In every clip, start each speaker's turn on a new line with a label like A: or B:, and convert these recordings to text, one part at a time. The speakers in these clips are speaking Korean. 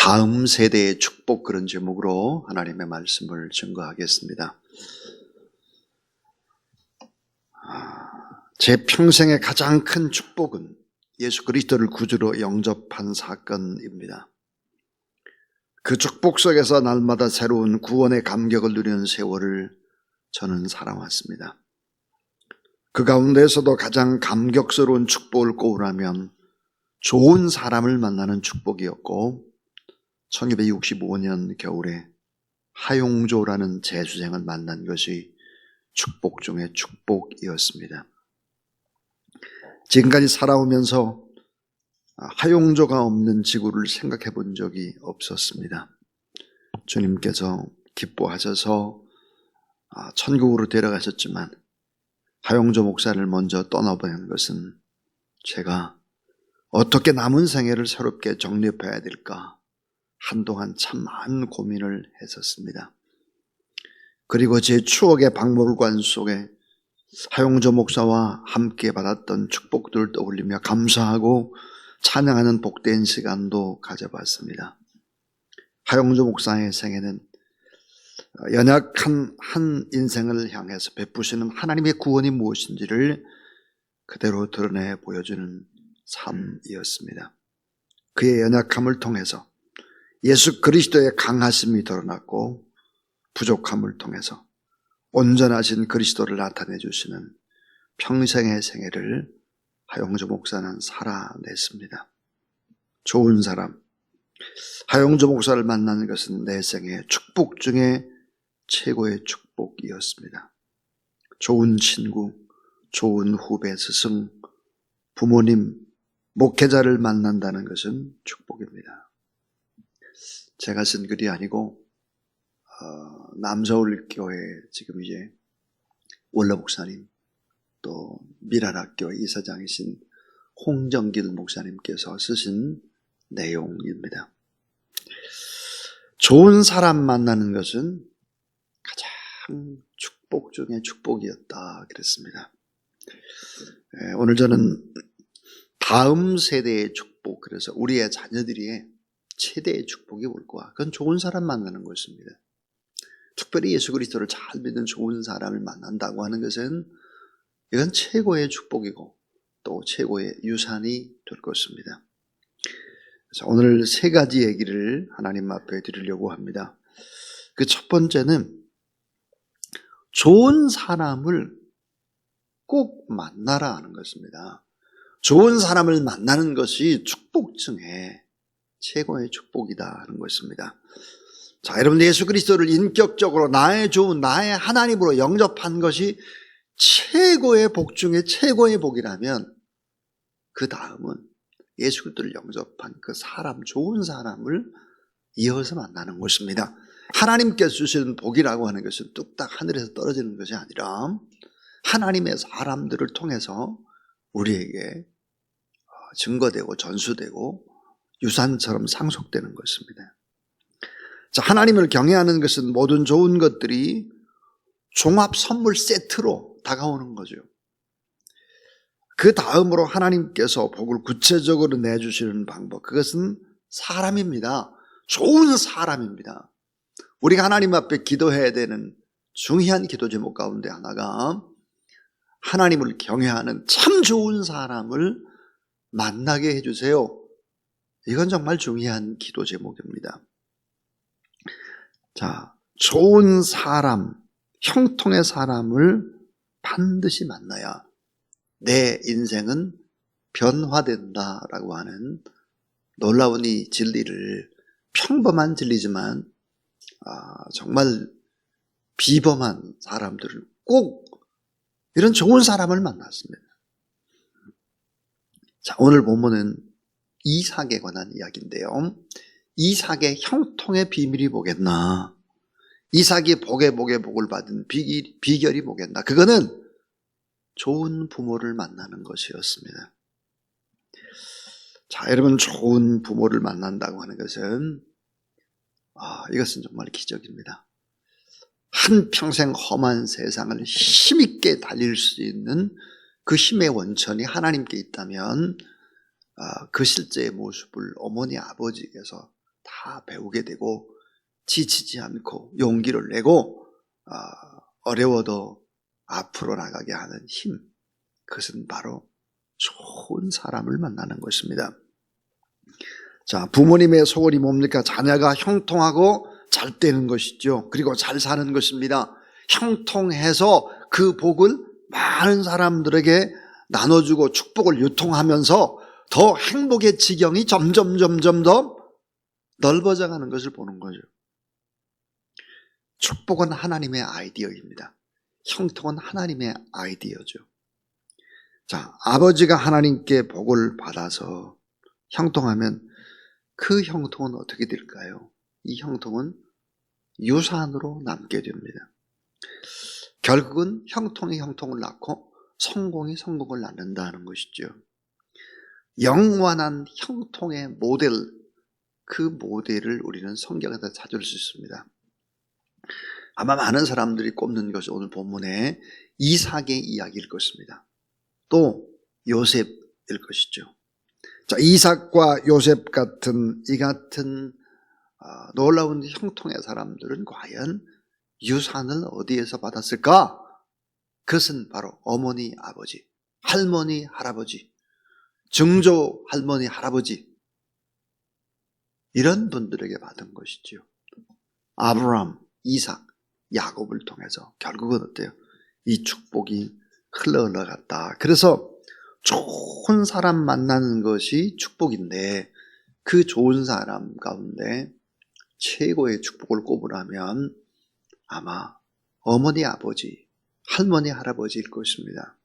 A: 다음 세대의 축복, 그런 제목으로 하나님의 말씀을 증거하겠습니다. 제 평생의 가장 큰 축복은 예수 그리스도를 구주로 영접한 사건입니다. 그 축복 속에서 날마다 새로운 구원의 감격을 누리는 세월을 저는 살아왔습니다. 그 가운데에서도 가장 감격스러운 축복을 꼽으라면 좋은 사람을 만나는 축복이었고, 1965년 겨울에 하용조라는 재수생을 만난 것이 축복 중의 축복이었습니다. 지금까지 살아오면서 하용조가 없는 지구를 생각해 본 적이 없었습니다. 주님께서 기뻐하셔서 천국으로 데려가셨지만 하용조 목사를 먼저 떠나보낸 것은 제가 어떻게 남은 생애를 새롭게 정립해야 될까 한동안 참 많은 고민을 했었습니다. 그리고 제 추억의 박물관 속에 하용조 목사와 함께 받았던 축복들을 떠올리며 감사하고 찬양하는 복된 시간도 가져봤습니다. 하용조 목사의 생애는 연약한 한 인생을 향해서 베푸시는 하나님의 구원이 무엇인지를 그대로 드러내 보여주는 삶이었습니다. 그의 연약함을 통해서 예수 그리스도의 강하심이 드러났고, 부족함을 통해서 온전하신 그리스도를 나타내 주시는 평생의 생애를 하용조 목사는 살아냈습니다. 좋은 사람, 하용조 목사를 만나는 것은 내 생의 축복 중에 최고의 축복이었습니다. 좋은 친구, 좋은 후배, 스승, 부모님, 목회자를 만난다는 것은 축복입니다. 제가 쓴 글이 아니고 남서울교회 지금 이제 원로 목사님, 또 미랄학교 이사장이신 홍정길 목사님께서 쓰신 내용입니다. 좋은 사람 만나는 것은 가장 축복 중에 축복이었다 그랬습니다. 오늘 저는 다음 세대의 축복, 그래서 우리의 자녀들이 최대의 축복이 올 거야. 그건 좋은 사람 만나는 것입니다. 특별히 예수 그리스도를 잘 믿는 좋은 사람을 만난다고 하는 것은 이건 최고의 축복이고 또 최고의 유산이 될 것입니다. 그래서 오늘 세 가지 얘기를 하나님 앞에 드리려고 합니다. 그 첫 번째는 좋은 사람을 꼭 만나라 하는 것입니다. 좋은 사람을 만나는 것이 축복 중에 최고의 축복이다 하는 것입니다. 자, 여러분, 예수 그리스도를 인격적으로 나의 주, 나의 하나님으로 영접한 것이 최고의 복 중에 최고의 복이라면 그 다음은 예수 그리스도를 영접한 그 사람, 좋은 사람을 이어서 만나는 것입니다. 하나님께서 주시는 복이라고 하는 것은 뚝딱 하늘에서 떨어지는 것이 아니라 하나님의 사람들을 통해서 우리에게 증거되고 전수되고 유산처럼 상속되는 것입니다. 자, 하나님을 경외하는 것은 모든 좋은 것들이 종합 선물 세트로 다가오는 거죠. 그 다음으로 하나님께서 복을 구체적으로 내주시는 방법, 그것은 사람입니다. 좋은 사람입니다. 우리가 하나님 앞에 기도해야 되는 중요한 기도 제목 가운데 하나가 하나님을 경외하는 참 좋은 사람을 만나게 해주세요. 이건 정말 중요한 기도 제목입니다. 자, 좋은 사람, 형통의 사람을 반드시 만나야 내 인생은 변화된다라고 하는 놀라운 이 진리를, 평범한 진리지만 정말 비범한 사람들을 꼭 이런 좋은 사람을 만났습니다. 자, 오늘 본문은 이삭에 관한 이야기인데요. 이삭의 형통의 비밀이 뭐겠나? 이삭이 복의 복을 받은 비결이 뭐겠나? 그거는 좋은 부모를 만나는 것이었습니다. 자, 여러분, 좋은 부모를 만난다고 하는 것은 이것은 정말 기적입니다. 한평생 험한 세상을 힘있게 달릴 수 있는 그 힘의 원천이 하나님께 있다면 그 실제의 모습을 어머니 아버지께서 다 다 배우게 되고 지치지 않고 용기를 내고 어려워도 앞으로 나가게 하는 힘, 그것은 바로 좋은 사람을 만나는 것입니다. 자, 부모님의 소원이 뭡니까? 자녀가 형통하고 잘 되는 것이죠. 그리고 잘 사는 것입니다. 형통해서 그 복을 많은 사람들에게 나눠주고 축복을 유통하면서 더 행복의 지경이 점점 더 넓어져 가는 것을 보는 거죠. 축복은 하나님의 아이디어입니다. 형통은 하나님의 아이디어죠. 자, 아버지가 하나님께 복을 받아서 형통하면 그 형통은 어떻게 될까요? 이 형통은 유산으로 남게 됩니다. 결국은 형통이 형통을 낳고 성공이 성공을 낳는다는 것이죠. 영원한 형통의 모델, 그 모델을 우리는 성경에서 찾을 수 있습니다. 아마 많은 사람들이 꼽는 것이 오늘 본문의 이삭의 이야기일 것입니다. 또 요셉일 것이죠. 자, 이삭과 요셉 같은 이 같은 놀라운 형통의 사람들은 과연 유산을 어디에서 받았을까? 그것은 바로 어머니, 아버지, 할머니, 할아버지, 증조 할머니, 할아버지, 이런 분들에게 받은 것이죠. 아브라함, 이삭, 야곱을 통해서 결국은 어때요? 이 축복이 흘러갔다. 그래서 좋은 사람 만나는 것이 축복인데, 그 좋은 사람 가운데 최고의 축복을 꼽으라면 아마 어머니, 아버지, 할머니, 할아버지일 것입니다.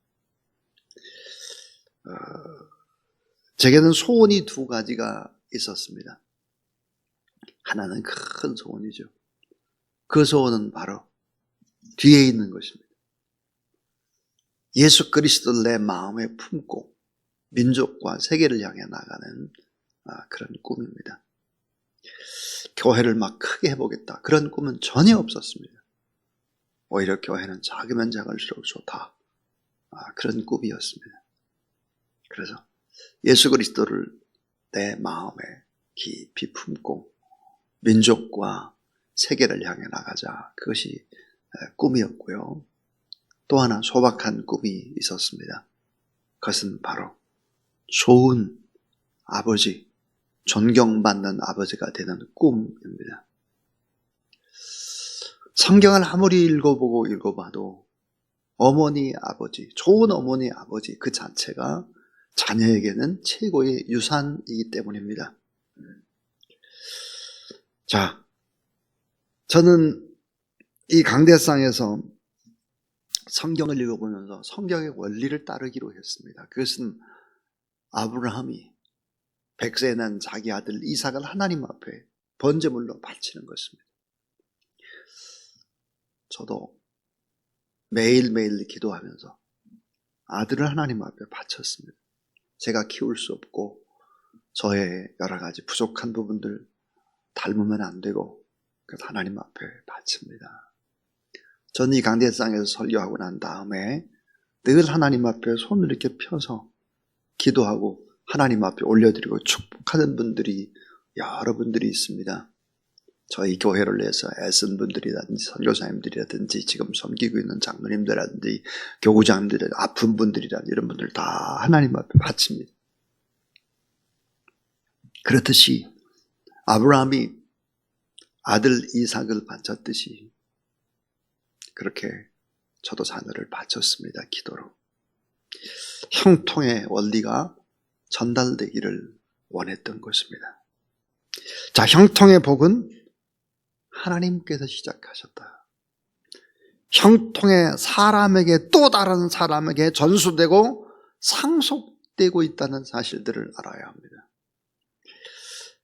A: 제게는 소원이 두 가지가 있었습니다. 하나는 큰 소원이죠. 그 소원은 바로 뒤에 있는 것입니다. 예수 그리스도를 내 마음에 품고 민족과 세계를 향해 나가는 그런 꿈입니다. 교회를 막 크게 해보겠다, 그런 꿈은 전혀 없었습니다. 오히려 교회는 작으면 작을수록 좋다, 그런 꿈이었습니다. 그래서 예수 그리스도를 내 마음에 깊이 품고 민족과 세계를 향해 나가자, 그것이 꿈이었고요. 또 하나 소박한 꿈이 있었습니다. 그것은 바로 좋은 아버지, 존경받는 아버지가 되는 꿈입니다. 성경을 아무리 읽어봐도 어머니, 아버지, 좋은 어머니, 아버지 그 자체가 자녀에게는 최고의 유산이기 때문입니다. 자, 저는 이 강대상에서 성경을 읽어보면서 성경의 원리를 따르기로 했습니다. 그것은 아브라함이 100세에 난 자기 아들 이삭을 하나님 앞에 번제물로 바치는 것입니다. 저도 매일매일 기도하면서 아들을 하나님 앞에 바쳤습니다. 제가 키울 수 없고 저의 여러 가지 부족한 부분들 닮으면 안 되고, 그래서 하나님 앞에 바칩니다. 저는 이 강대상에서 설교하고 난 다음에 늘 하나님 앞에 손을 이렇게 펴서 기도하고 하나님 앞에 올려드리고 축복하는 분들이 여러분들이 있습니다. 저희 교회를 위해서 애쓴 분들이라든지 선교사님들이라든지 지금 섬기고 있는 장로님들이라든지 교구장님들, 아픈 분들이라든지 이런 분들 다 하나님 앞에 바칩니다. 그렇듯이 아브라함이 아들 이삭을 바쳤듯이 그렇게 저도 자녀를 바쳤습니다. 기도로. 형통의 원리가 전달되기를 원했던 것입니다. 자, 형통의 복은 하나님께서 시작하셨다. 형통의 사람에게 또 다른 사람에게 전수되고 상속되고 있다는 사실들을 알아야 합니다.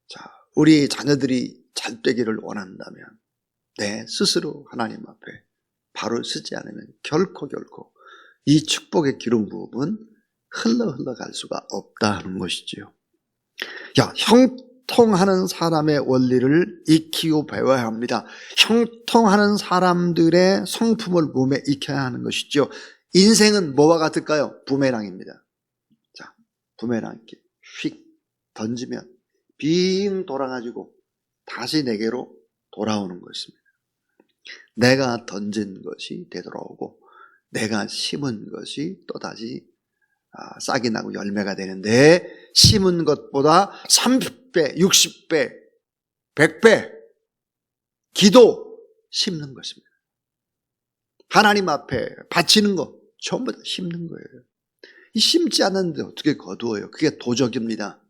A: 자, 우리 자녀들이 잘 되기를 원한다면 내 스스로 하나님 앞에 바로 쓰지 않으면 결코 이 축복의 기름 부음은 흘러갈 수가 없다는 것이지요. 야, 형통하는 사람의 원리를 익히고 배워야 합니다. 형통하는 사람들의 성품을 몸에 익혀야 하는 것이죠. 인생은 뭐와 같을까요? 부메랑입니다. 자, 부메랑 이렇게 휙 던지면 빙 돌아가지고 다시 내게로 돌아오는 것입니다. 내가 던진 것이 되돌아오고 내가 심은 것이 또다시 싹이 나고 열매가 되는데, 심은 것보다 30배, 60배, 100배 기도 심는 것입니다. 하나님 앞에 바치는 거 전부 다 심는 거예요. 이 심지 않았는데 어떻게 거두어요? 그게 도적입니다.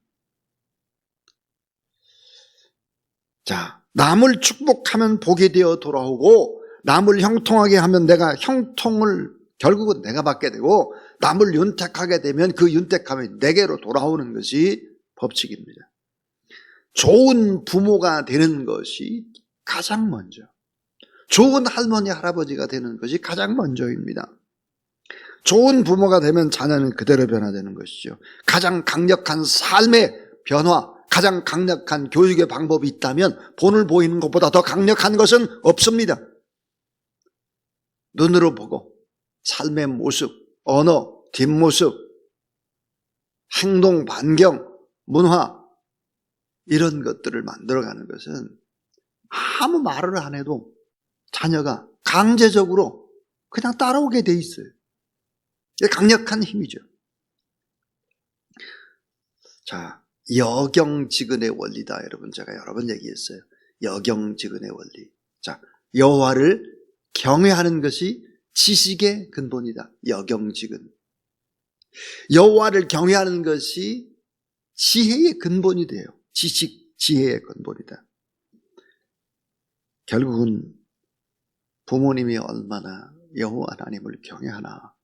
A: 자, 남을 축복하면 복이 되어 돌아오고, 남을 형통하게 하면 내가 형통을 결국은 내가 받게 되고, 남을 윤택하게 되면 그 윤택함이 내게로 돌아오는 것이 법칙입니다. 좋은 부모가 되는 것이 가장 먼저, 좋은 할머니 할아버지가 되는 것이 가장 먼저입니다. 좋은 부모가 되면 자녀는 그대로 변화되는 것이죠. 가장 강력한 삶의 변화, 가장 강력한 교육의 방법이 있다면 본을 보이는 것보다 더 강력한 것은 없습니다. 눈으로 보고 삶의 모습, 언어, 뒷모습, 행동, 반경, 문화, 이런 것들을 만들어가는 것은 아무 말을 안 해도 자녀가 강제적으로 그냥 따라오게 돼 있어요. 이게 강력한 힘이죠. 자, 여경지근의 원리다. 여러분, 제가 여러 번 얘기했어요. 여경지근의 원리. 자, 여호와를 경외하는 것이 지식의 근본이다. 여경지근. 여호와를 경외하는 것이 지혜의 근본이 돼요. 지식, 지혜의 근본이다. 결국은 부모님이 얼마나 여호와 하나님을 경외하나,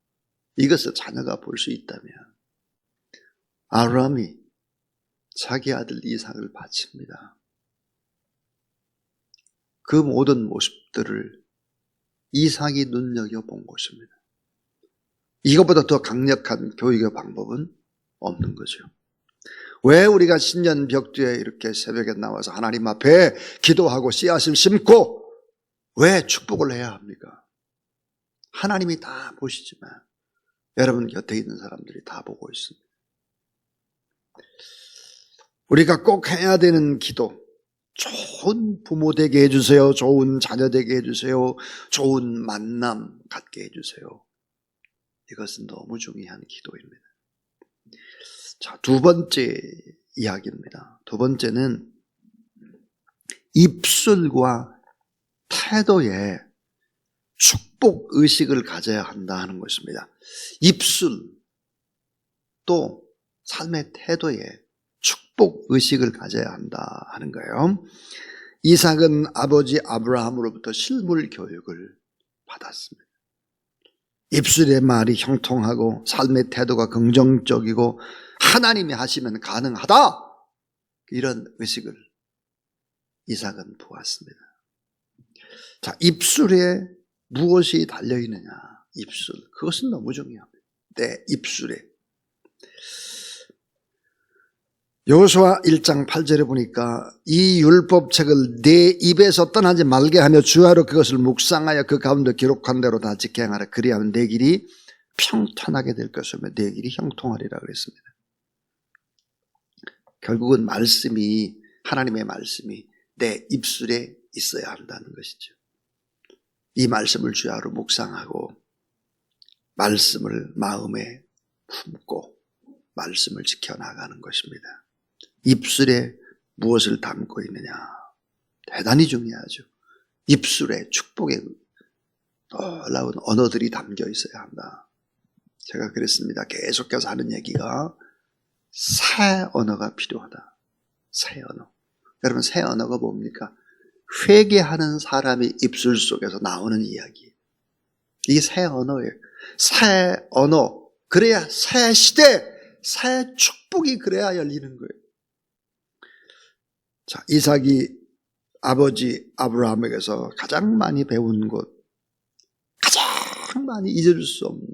A: 이것을 자녀가 볼 수 있다면, 아브라함이 자기 아들 이삭을 바칩니다. 그 모든 모습들을 이삭이 눈여겨본 것입니다. 이것보다 더 강력한 교육의 방법은 없는 거죠. 왜 우리가 신년 벽두에 이렇게 새벽에 나와서 하나님 앞에 기도하고 씨앗을 심고 왜 축복을 해야 합니까? 하나님이 다 보시지만 여러분 곁에 있는 사람들이 다 보고 있습니다. 우리가 꼭 해야 되는 기도, 좋은 부모 되게 해주세요. 좋은 자녀 되게 해주세요. 좋은 만남 갖게 해주세요. 이것은 너무 중요한 기도입니다. 자, 두 번째 이야기입니다. 두 번째는 입술과 태도에 축복 의식을 가져야 한다 하는 것입니다. 입술 또 삶의 태도에 축복 의식을 가져야 한다 하는 거예요. 이삭은 아버지 아브라함으로부터 실물 교육을 받았습니다. 입술의 말이 형통하고 삶의 태도가 긍정적이고 하나님이 하시면 가능하다, 이런 의식을 이삭은 보았습니다. 자, 입술에 무엇이 달려있느냐? 입술, 그것은 너무 중요합니다. 내 입술에. 여호수아 1장 8절에 보니까 이 율법책을 내 입에서 떠나지 말게 하며 주야로 그것을 묵상하여 그 가운데 기록한 대로 다 지켜 행하라. 그리하면 내 길이 평탄하게 될 것이며 내 길이 형통하리라 그랬습니다. 결국은 말씀이, 하나님의 말씀이 내 입술에 있어야 한다는 것이죠. 이 말씀을 주야로 묵상하고 말씀을 마음에 품고 말씀을 지켜나가는 것입니다. 입술에 무엇을 담고 있느냐, 대단히 중요하죠. 입술에 축복의 놀라운 언어들이 담겨 있어야 한다. 제가 그랬습니다. 계속해서 하는 얘기가 새 언어가 필요하다. 새 언어. 여러분, 새 언어가 뭡니까? 회개하는 사람의 입술 속에서 나오는 이야기. 이게 새 언어예요. 새 언어. 그래야 새 시대, 새 축복이 그래야 열리는 거예요. 자, 이삭이 아버지 아브라함에게서 가장 많이 배운 것, 가장 많이 잊을 수 없는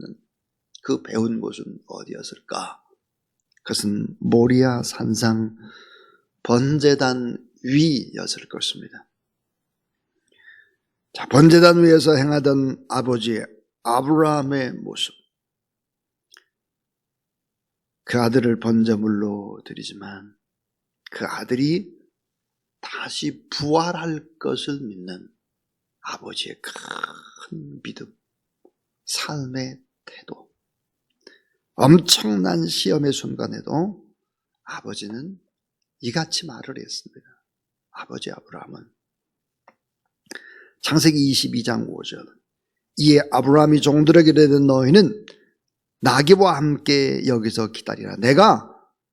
A: 그 배운 곳은 어디였을까? 그것은 모리아 산상 번제단 위였을 것입니다. 자, 번제단 위에서 행하던 아버지 아브라함의 모습, 그 아들을 번제물로 드리지만 그 아들이 다시 부활할 것을 믿는 아버지의 큰 믿음, 삶의 태도. 엄청난 시험의 순간에도 아버지는 이같이 말을 했습니다. 아버지 아브라함은 창세기 22장 5절, 이에 아브라함이 종들에게 이르되 너희는 나귀와 함께 여기서 기다리라. 내가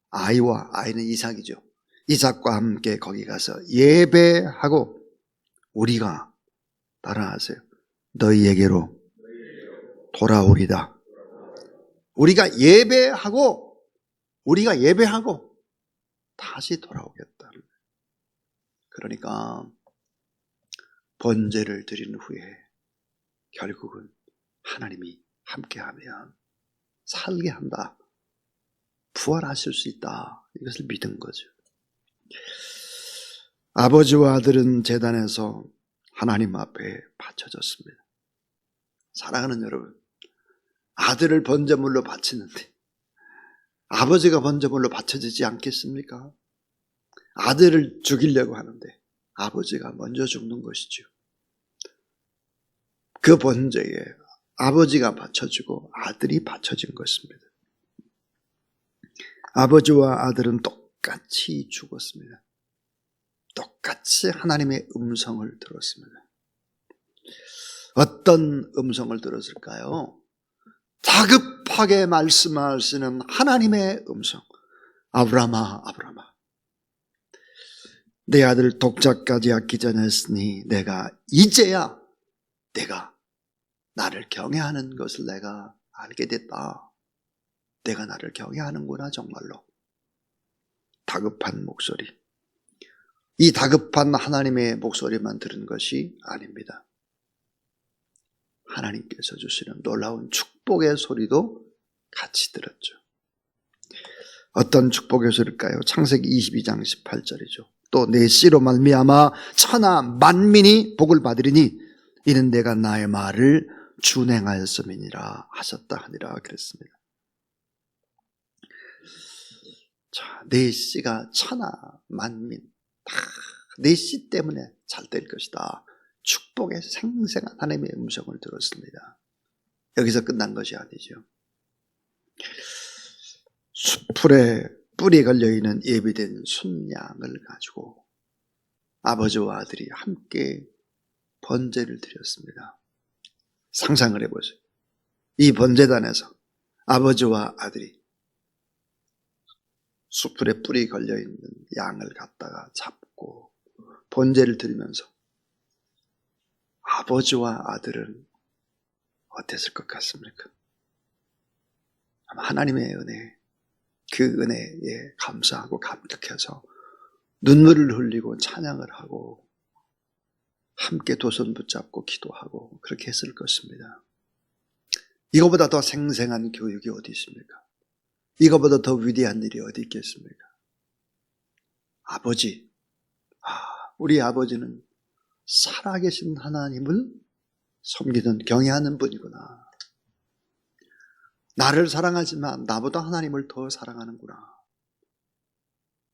A: 아이는 이삭이죠. 이삭과 함께 거기 가서 예배하고 우리가 따라하세요. 너희에게로 돌아오리다. 우리가 예배하고 다시 돌아오겠다. 그러니까 번제를 드린 후에 결국은 하나님이 함께하면 살게 한다. 부활하실 수 있다. 이것을 믿은 거죠. 아버지와 아들은 제단에서 하나님 앞에 바쳐졌습니다. 사랑하는 여러분, 아들을 번제물로 바치는데 아버지가 번제물로 바쳐지지 않겠습니까? 아들을 죽이려고 하는데 아버지가 먼저 죽는 것이죠. 그 번제에 아버지가 바쳐지고 아들이 바쳐진 것입니다. 아버지와 아들은 똑같이 죽었습니다. 똑같이 하나님의 음성을 들었습니다. 어떤 음성을 들었을까요? 다급하게 말씀하시는 하나님의 음성. 아브라함아, 아브라함아, 내 아들 독자까지 아끼지 않았으니 이제야 내가 나를 경외하는 것을 내가 알게 됐다. 내가 나를 경외하는구나 정말로. 다급한 목소리. 이 다급한 하나님의 목소리만 들은 것이 아닙니다. 하나님께서 주시는 놀라운 축복의 소리도 같이 들었죠. 어떤 축복의 소리일까요? 창세기 22장 18절이죠. 또 내 씨로 말미암아 천하 만민이 복을 받으리니 이는 내가 나의 말을 준행하였음이니라 하셨다 하니라 그랬습니다. 자, 내 씨가 천하 만민 다 내 씨 때문에 잘 될 것이다. 축복의 생생한 하나님의 음성을 들었습니다. 여기서 끝난 것이 아니죠. 수풀에 뿔이 걸려있는 예비된 순양을 가지고 아버지와 아들이 함께 번제를 드렸습니다. 상상을 해보세요. 이 번제단에서 아버지와 아들이 수풀에 뿔이 걸려있는 양을 갖다가 잡고 번제를 드리면서 아버지와 아들은 어땠을 것 같습니까? 아마 하나님의 은혜, 그 은혜에 감사하고 감격해서 눈물을 흘리고 찬양을 하고 함께 두 손 붙잡고 기도하고 그렇게 했을 것입니다. 이거보다 더 생생한 교육이 어디 있습니까? 이거보다 더 위대한 일이 어디 있겠습니까? 아버지, 우리 아버지는 살아계신 하나님을 섬기는 경외하는 분이구나. 나를 사랑하지만 나보다 하나님을 더 사랑하는구나.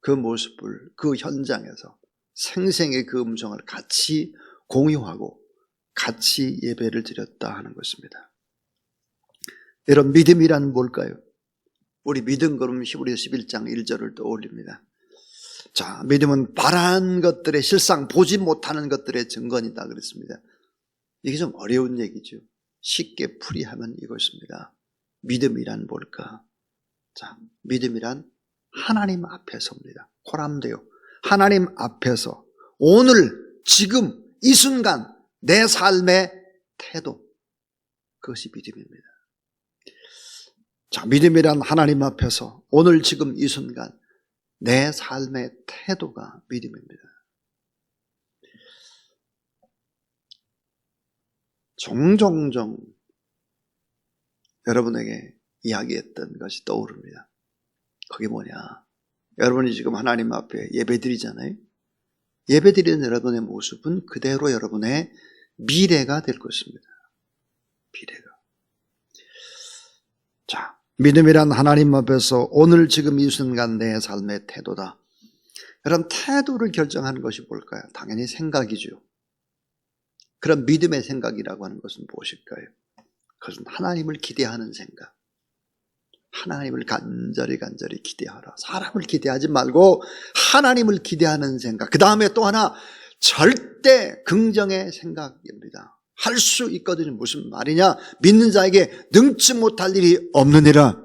A: 그 모습을 그 현장에서 생생히 그 음성을 같이 공유하고 같이 예배를 드렸다 하는 것입니다. 여러분, 믿음이란 뭘까요? 우리 믿음 그러면 히브리서 11장 1절을 떠올립니다. 자, 믿음은 바라는 것들의 실상, 보지 못하는 것들의 증거이다 그랬습니다. 이게 좀 어려운 얘기죠. 쉽게 풀이하면 이것입니다. 믿음이란 뭘까? 자, 믿음이란 하나님 앞에서입니다. 코람데오. 하나님 앞에서 오늘, 지금, 이 순간 내 삶의 태도, 그것이 믿음입니다. 자, 믿음이란 하나님 앞에서 오늘, 지금, 이 순간 내 삶의 태도가 믿음입니다. 종종 여러분에게 이야기했던 것이 떠오릅니다. 그게 뭐냐? 여러분이 지금 하나님 앞에 예배드리잖아요. 예배드리는 여러분의 모습은 그대로 여러분의 미래가 될 것입니다. 미래가. 자, 믿음이란 하나님 앞에서 오늘 지금 이 순간 내 삶의 태도다. 그런 태도를 결정하는 것이 뭘까요? 당연히 생각이죠. 그런 믿음의 생각이라고 하는 것은 무엇일까요? 그것은 하나님을 기대하는 생각. 하나님을 간절히 기대하라. 사람을 기대하지 말고 하나님을 기대하는 생각. 그 다음에 또 하나, 절대 긍정의 생각입니다. 할 수 있거든요. 무슨 말이냐? 믿는 자에게 능치 못할 일이 없느니라.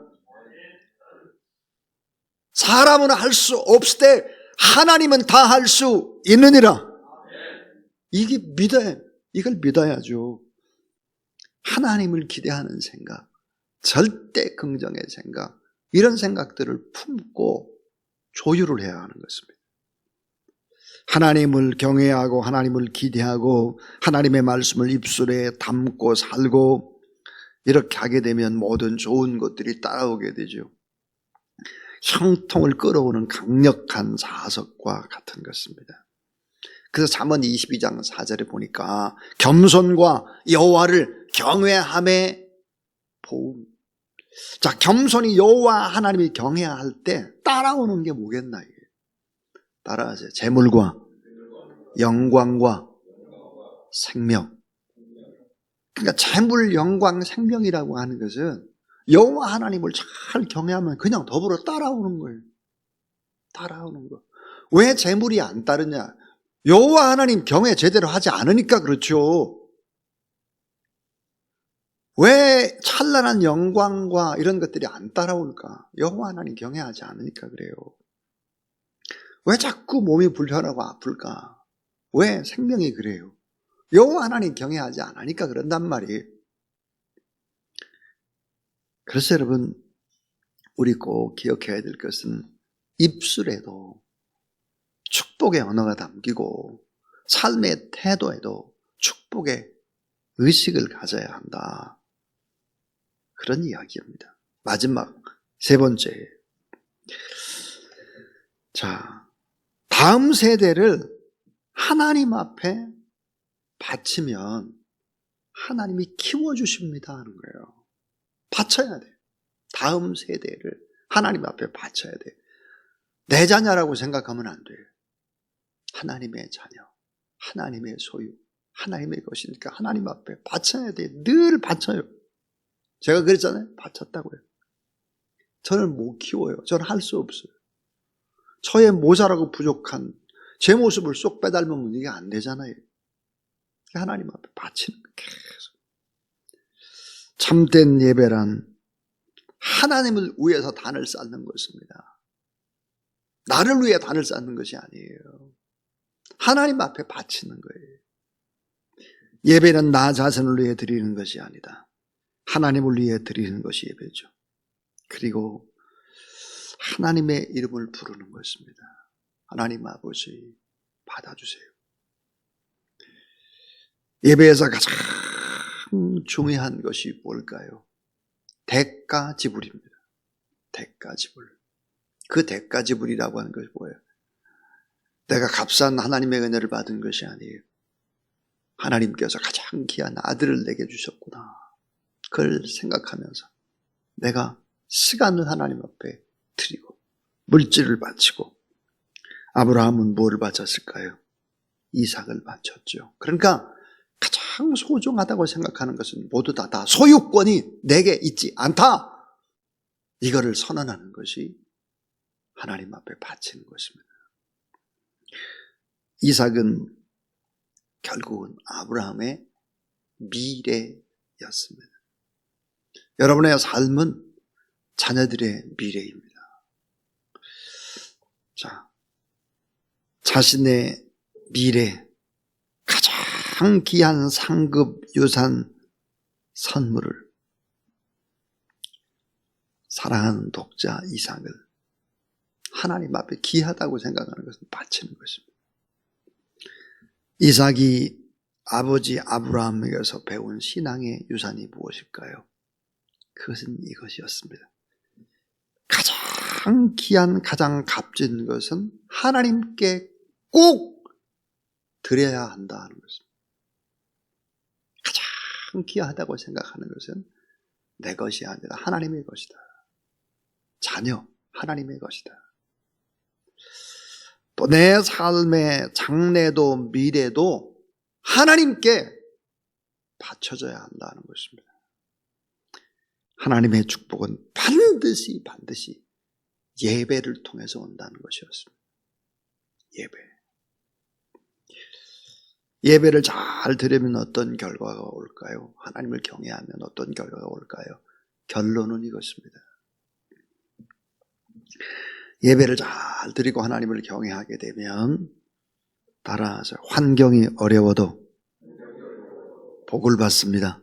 A: 사람은 할 수 없을 때 하나님은 다 할 수 있느니라. 이게 이걸 믿어야죠. 하나님을 기대하는 생각, 절대 긍정의 생각, 이런 생각들을 품고 조율을 해야 하는 것입니다. 하나님을 경외하고 하나님을 기대하고 하나님의 말씀을 입술에 담고 살고 이렇게 하게 되면 모든 좋은 것들이 따라오게 되죠. 형통을 끌어오는 강력한 자석과 같은 것입니다. 그래서 잠언 22장 4절에 보니까 겸손과 여호와를 경외함의 보응. 자, 겸손히 여호와 하나님이 경외할 때 따라오는 게 뭐겠나 이게. 따라하세요. 재물과 영광과 생명. 그러니까 재물, 영광, 생명이라고 하는 것은 여호와 하나님을 잘 경외하면 그냥 더불어 따라오는 거예요. 따라오는 거. 왜 재물이 안 따르냐? 여호와 하나님 경외 제대로 하지 않으니까 그렇죠. 왜 찬란한 영광과 이런 것들이 안 따라올까? 여호와 하나님 경외하지 않으니까 그래요. 왜 자꾸 몸이 불편하고 아플까? 왜 생명이 그래요? 여호와 하나님 경외하지 않으니까 그런단 말이에요. 그래서 여러분, 우리 꼭 기억해야 될 것은 입술에도 축복의 언어가 담기고 삶의 태도에도 축복의 의식을 가져야 한다. 그런 이야기입니다. 마지막 세 번째. 자, 다음 세대를 하나님 앞에 바치면 하나님이 키워주십니다 하는 거예요. 바쳐야 돼. 다음 세대를 하나님 앞에 바쳐야 돼. 내 자녀라고 생각하면 안 돼요. 하나님의 자녀, 하나님의 소유, 하나님의 것이니까 하나님 앞에 바쳐야 돼. 늘 바쳐요. 제가 그랬잖아요. 바쳤다고요. 저를 못 키워요. 저는 할 수 없어요. 저의 모자라고 부족한 제 모습을 쏙 빼닮으면 이게 안 되잖아요. 하나님 앞에 바치는 거 계속. 참된 예배란 하나님을 위해서 단을 쌓는 것입니다. 나를 위해 단을 쌓는 것이 아니에요. 하나님 앞에 바치는 거예요. 예배는 나 자신을 위해 드리는 것이 아니다. 하나님을 위해 드리는 것이 예배죠. 그리고 하나님의 이름을 부르는 것입니다. 하나님 아버지 받아주세요. 예배에서 가장 중요한 것이 뭘까요? 대가 지불입니다. 대가 지불. 그 대가 지불이라고 하는 것이 뭐예요? 내가 값싼 하나님의 은혜를 받은 것이 아니에요. 하나님께서 가장 귀한 아들을 내게 주셨구나. 그걸 생각하면서 내가 시간을 하나님 앞에 드리고 물질을 바치고, 아브라함은 뭐를 바쳤을까요? 이삭을 바쳤죠. 그러니까 가장 소중하다고 생각하는 것은 모두 다 소유권이 내게 있지 않다. 이거를 선언하는 것이 하나님 앞에 바치는 것입니다. 이삭은 결국은 아브라함의 미래였습니다. 여러분의 삶은 자녀들의 미래입니다. 자, 자신의 미래, 가장 귀한 상급 유산 선물을 사랑하는 독자 이삭을 하나님 앞에 귀하다고 생각하는 것은 바치는 것입니다. 이삭이 아버지 아브라함에게서 배운 신앙의 유산이 무엇일까요? 그것은 이것이었습니다. 가장 귀한, 가장 값진 것은 하나님께 꼭 드려야 한다는 것입니다. 가장 귀하다고 생각하는 것은 내 것이 아니라 하나님의 것이다. 자녀, 하나님의 것이다. 또 내 삶의 장래도 미래도 하나님께 바쳐져야 한다는 것입니다. 하나님의 축복은 반드시 예배를 통해서 온다는 것이었습니다. 예배를 잘 드리면 어떤 결과가 올까요? 하나님을 경외하면 어떤 결과가 올까요? 결론은 이것입니다. 예배를 잘 드리고 하나님을 경외하게 되면 따라서 환경이 어려워도 복을 받습니다.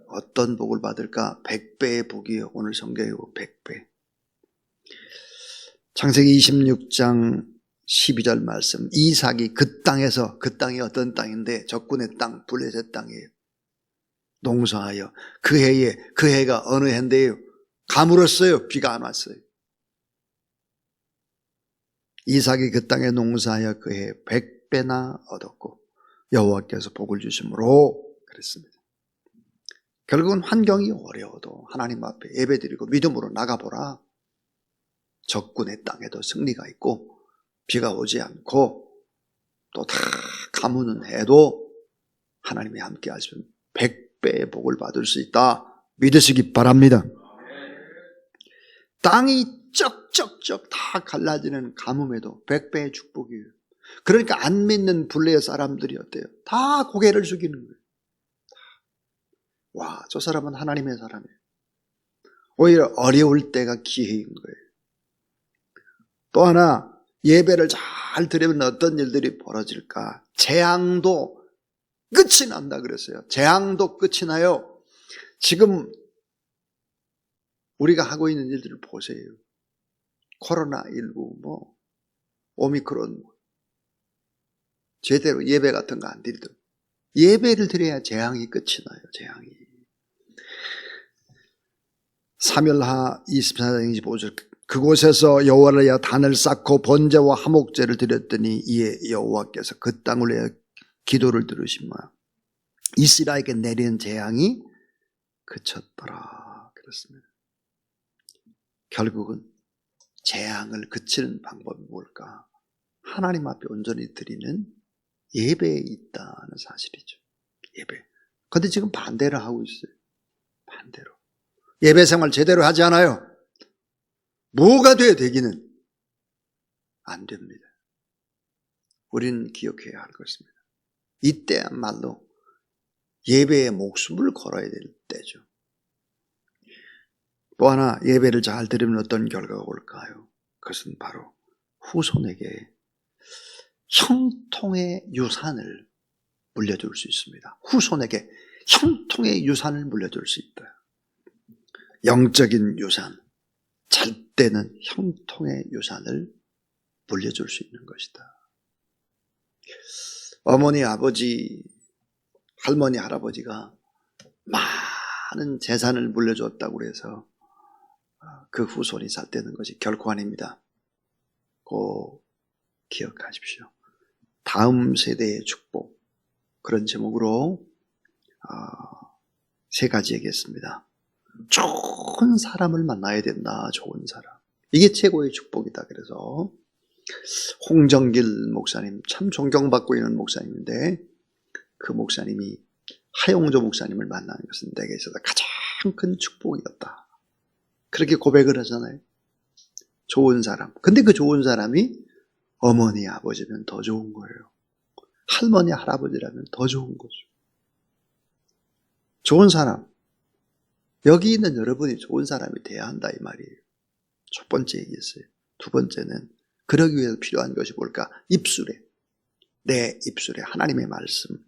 A: 어떤 복을 받을까? 100배의 복이요. 오늘 성경이고 100배. 창세기 26장 12절 말씀. 이삭이 그 땅에서, 그 땅이 어떤 땅인데 적군의 땅, 블레셋 땅이에요. 농사하여 그 해에, 그 해가 어느 해인데요? 가물었어요. 비가 안 왔어요. 이삭이 그 땅에 농사하여 그 해에 100배나 얻었고 여호와께서 복을 주심으로 그랬습니다. 결국은 환경이 어려워도 하나님 앞에 예배드리고 믿음으로 나가보라. 적군의 땅에도 승리가 있고 비가 오지 않고 또 다 가무는 해도 하나님이 함께 하시면 100배의 복을 받을 수 있다. 믿으시기 바랍니다. 땅이 쩍쩍쩍 다 갈라지는 가뭄에도 100배의 축복이에요. 그러니까 안 믿는 블레의 사람들이 어때요? 다 고개를 숙이는 거예요. 와, 저 사람은 하나님의 사람이에요. 오히려 어려울 때가 기회인 거예요. 또 하나, 예배를 잘 드리면 어떤 일들이 벌어질까? 재앙도 끝이 난다 그랬어요. 재앙도 끝이 나요. 지금 우리가 하고 있는 일들을 보세요. 코로나19, 오미크론, 제대로 예배 같은 거 안 드리던. 예배를 드려야 재앙이 끝이 나요, 재앙이. 사무엘하 24장 25절. 그곳에서 여호와를 위하여 단을 쌓고 번제와 화목제를 드렸더니 이에 여호와께서 그 땅을 위하여 기도를 들으시며 이스라엘에게 내리는 재앙이 그쳤더라. 그렇습니다. 결국은 재앙을 그치는 방법이 뭘까? 하나님 앞에 온전히 드리는 예배에 있다는 사실이죠. 예배. 그런데 지금 반대로 하고 있어요. 반대로. 예배 생활 제대로 하지 않아요. 뭐가 돼야 되기는 안 됩니다. 우리는 기억해야 할 것입니다. 이때야말로 예배에 목숨을 걸어야 될 때죠. 또 하나, 예배를 잘 드리면 어떤 결과가 올까요? 그것은 바로 후손에게 형통의 유산을 물려줄 수 있습니다. 후손에게 형통의 유산을 물려줄 수 있다. 영적인 유산, 잘때는 형통의 유산을 물려줄 수 있는 것이다. 어머니, 아버지, 할머니, 할아버지가 많은 재산을 물려줬다고 해서 그 후손이 잘 되는 것이 결코 아닙니다. 꼭 기억하십시오. 다음 세대의 축복, 그런 제목으로 3가지 얘기했습니다. 좋은 사람을 만나야 된다. 좋은 사람. 이게 최고의 축복이다. 그래서 홍정길 목사님, 참 존경받고 있는 목사님인데 그 목사님이 하용조 목사님을 만나는 것은 내게 있어서 가장 큰 축복이었다. 그렇게 고백을 하잖아요. 좋은 사람. 근데 그 좋은 사람이 어머니, 아버지면 더 좋은 거예요. 할머니, 할아버지라면 더 좋은 거죠. 좋은 사람. 여기 있는 여러분이 좋은 사람이 돼야 한다 이 말이에요. 첫 번째 얘기했어요. 두 번째는 그러기 위해서 필요한 것이 뭘까? 입술에, 내 입술에 하나님의 말씀,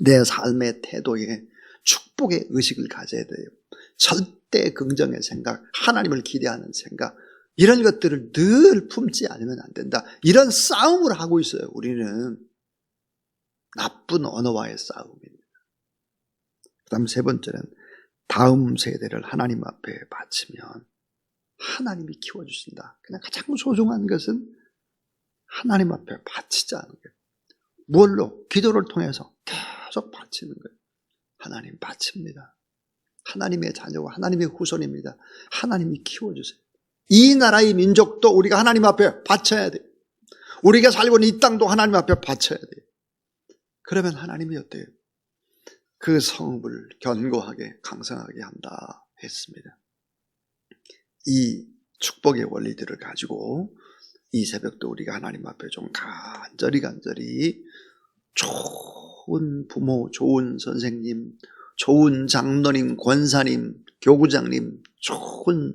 A: 내 삶의 태도에 축복의 의식을 가져야 돼요. 절대 긍정의 생각, 하나님을 기대하는 생각, 이런 것들을 늘 품지 않으면 안 된다. 이런 싸움을 하고 있어요. 우리는 나쁜 언어와의 싸움입니다. 그 다음 3번째는 다음 세대를 하나님 앞에 바치면 하나님이 키워주신다. 그냥 가장 소중한 것은 하나님 앞에 바치자는 거예요. 뭘로? 기도를 통해서 계속 바치는 거예요. 하나님 바칩니다. 하나님의 자녀와 하나님의 후손입니다. 하나님이 키워주세요. 이 나라의 민족도 우리가 하나님 앞에 바쳐야 돼요. 우리가 살고 있는 이 땅도 하나님 앞에 바쳐야 돼요. 그러면 하나님이 어때요? 그 성읍을 견고하게 강성하게 한다 했습니다. 이 축복의 원리들을 가지고 이 새벽도 우리가 하나님 앞에 좀 간절히 좋은 부모, 좋은 선생님, 좋은 장로님, 권사님, 교구장님, 좋은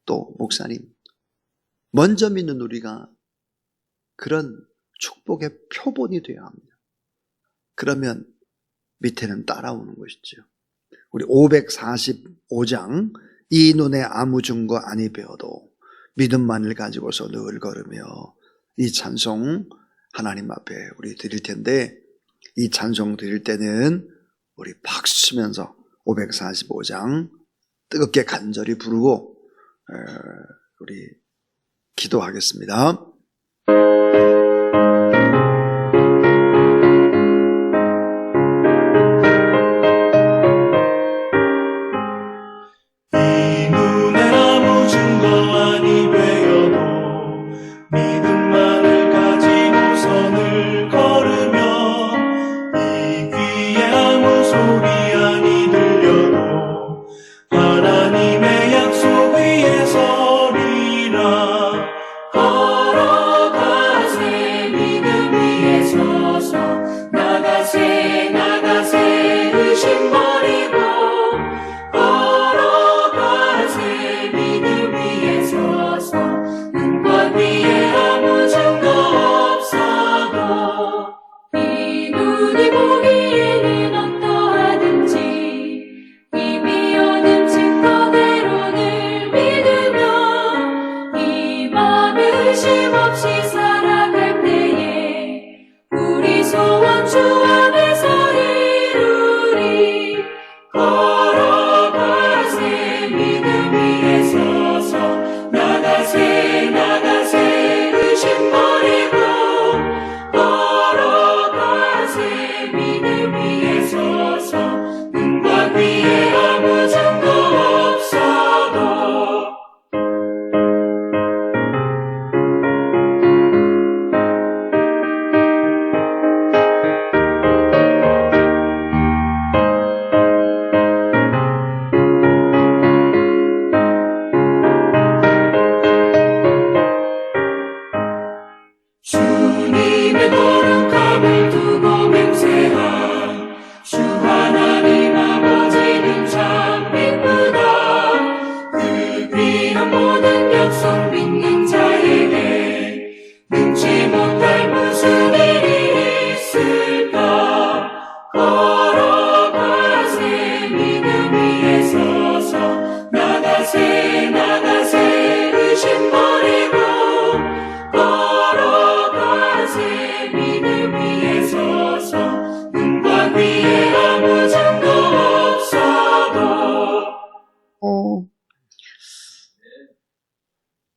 A: 또 목사님, 먼저 믿는 우리가 그런 축복의 표본이 되어야 합니다. 그러면 밑에는 따라오는 것이죠. 우리 545장 이 눈에 아무 증거 아니 배워도 믿음만을 가지고서 늘 걸으며 이 찬송 하나님 앞에 우리 드릴 텐데 이 찬송 드릴 때는 우리 박수 치면서 545장 뜨겁게 간절히 부르고 우리 기도하겠습니다.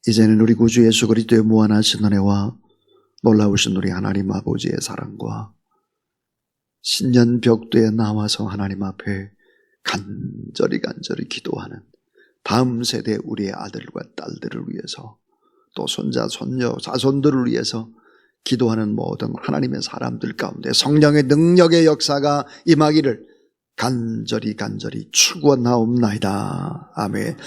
A: 이제는 우리 구주 예수 그리스도의 무한하신 은혜와 놀라우신 우리 하나님 아버지의 사랑과 신년 벽두에 나와서 하나님 앞에 간절히 기도하는 다음 세대 우리의 아들과 딸들을 위해서 또 손자, 손녀, 자손들을 위해서 기도하는 모든 하나님의 사람들 가운데 성령의 능력의 역사가 임하기를 간절히 축원하옵나이다. 아멘.